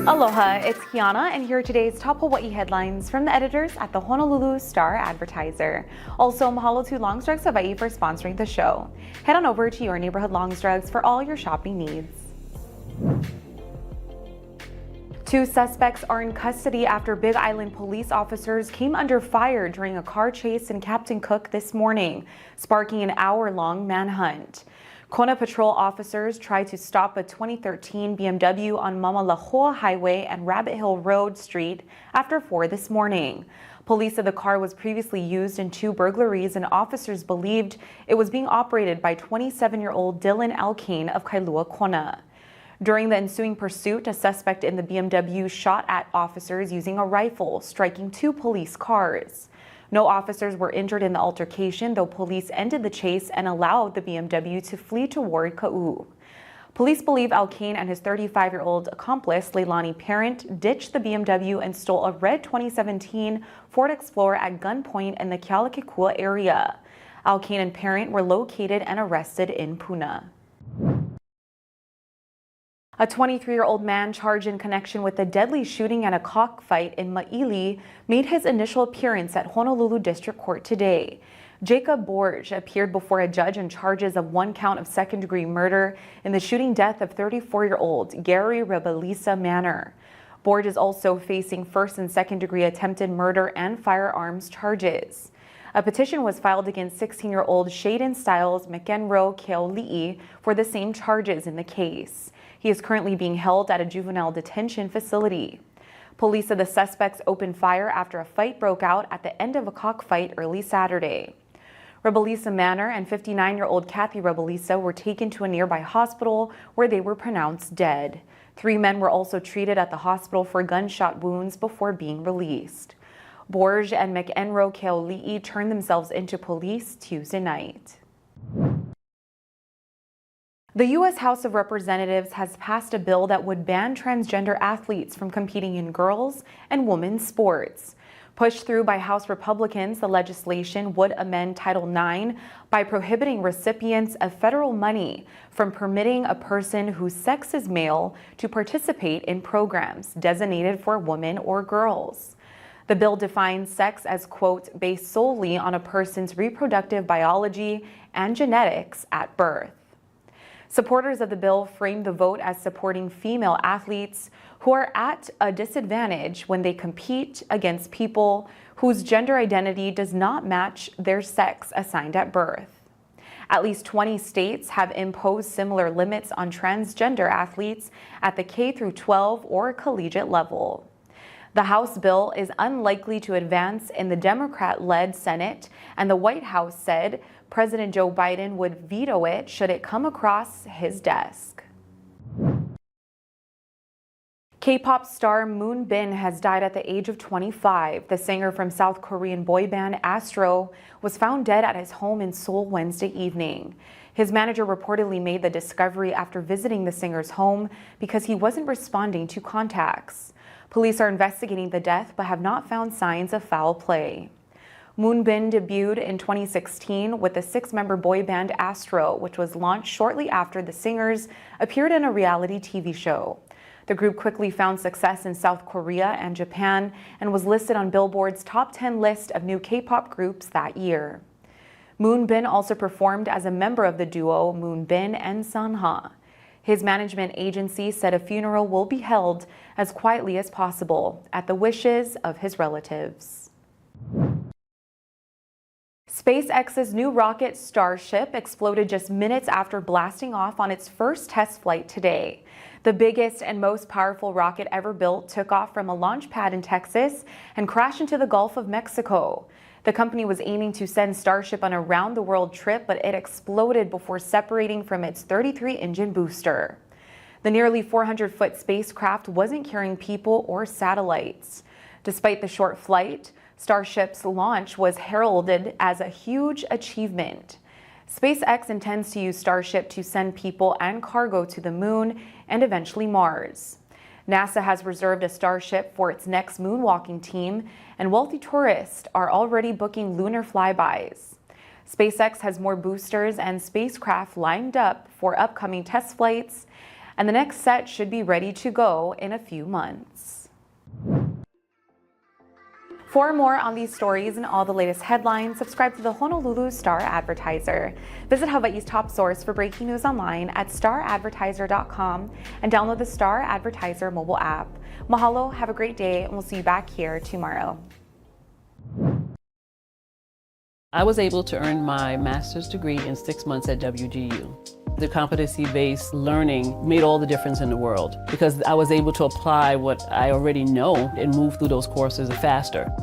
Aloha, it's Kiana, and here are today's top Hawaii headlines from the editors at the Honolulu Star-Advertiser. Also, mahalo to Longs Drugs Hawaii for sponsoring the show. Head on over to your neighborhood Longs Drugs for all your shopping needs. 2 suspects are in custody after Big Island police officers came under fire during a car chase in Captain Cook this morning, sparking an hour-long manhunt. Kona patrol officers tried to stop a 2013 BMW on Mamalahoa Highway and Rabbit Hill Road Street after 4 this morning. Police said the car was previously used in 2 burglaries, and officers believed it was being operated by 27-year-old Dylan Alkane of Kailua Kona. During the ensuing pursuit, a suspect in the BMW shot at officers using a rifle, striking 2 police cars. No officers were injured in the altercation, though police ended the chase and allowed the BMW to flee toward Ka'u. Police believe Alkane and his 35-year-old accomplice, Leilani Parent, ditched the BMW and stole a red 2017 Ford Explorer at gunpoint in the Kealakekua area. Alkane and Parent were located and arrested in Puna. A 23-year-old man charged in connection with the deadly shooting at a cockfight in Ma'ili made his initial appearance at Honolulu District Court today. Jacob Borge appeared before a judge on charges of 1 count of second-degree murder in the shooting death of 34-year-old Gary Rebelisa Manor. Borge is also facing first- and second-degree attempted murder and firearms charges. A petition was filed against 16-year-old Shaden Styles McEnroe Keoli'i for the same charges in the case. He is currently being held at a juvenile detention facility. Police said the suspects opened fire after a fight broke out at the end of a cockfight early Saturday. Rebelisa Manor and 59-year-old Kathy Rebelisa were taken to a nearby hospital where they were pronounced dead. 3 men were also treated at the hospital for gunshot wounds before being released. Borge and McEnroe Keoli'i turned themselves into police Tuesday night. The U.S. House of Representatives has passed a bill that would ban transgender athletes from competing in girls' and women's sports. Pushed through by House Republicans, the legislation would amend Title IX by prohibiting recipients of federal money from permitting a person whose sex is male to participate in programs designated for women or girls. The bill defines sex as, quote, based solely on a person's reproductive biology and genetics at birth. Supporters of the bill framed the vote as supporting female athletes who are at a disadvantage when they compete against people whose gender identity does not match their sex assigned at birth. At least 20 states have imposed similar limits on transgender athletes at the K-12 or collegiate level. The House bill is unlikely to advance in the Democrat-led Senate, and the White House said President Joe Biden would veto it should it come across his desk. K-pop star Moonbin has died at the age of 25. The singer from South Korean boy band Astro was found dead at his home in Seoul Wednesday evening. His manager reportedly made the discovery after visiting the singer's home because he wasn't responding to contacts. Police are investigating the death but have not found signs of foul play. Moonbin debuted in 2016 with the 6-member boy band Astro, which was launched shortly after the singers appeared in a reality TV show. The group quickly found success in South Korea and Japan and was listed on Billboard's top 10 list of new K-pop groups that year. Moonbin also performed as a member of the duo Moonbin and Sanha. His management agency said a funeral will be held as quietly as possible at the wishes of his relatives. SpaceX's new rocket Starship exploded just minutes after blasting off on its first test flight today. The biggest and most powerful rocket ever built took off from a launch pad in Texas and crashed into the Gulf of Mexico. The company was aiming to send Starship on a round-the-world trip, but it exploded before separating from its 33-engine booster. The nearly 400-foot spacecraft wasn't carrying people or satellites. Despite the short flight, Starship's launch was heralded as a huge achievement. SpaceX intends to use Starship to send people and cargo to the moon and eventually Mars. NASA has reserved a Starship for its next moonwalking team, and wealthy tourists are already booking lunar flybys. SpaceX has more boosters and spacecraft lined up for upcoming test flights, and the next set should be ready to go in a few months. For more on these stories and all the latest headlines, subscribe to the Honolulu Star-Advertiser. Visit Hawaii's top source for breaking news online at staradvertiser.com and download the Star-Advertiser mobile app. Mahalo, have a great day, and we'll see you back here tomorrow. I was able to earn my master's degree in 6 months at WGU. The competency-based learning made all the difference in the world because I was able to apply what I already know and move through those courses faster.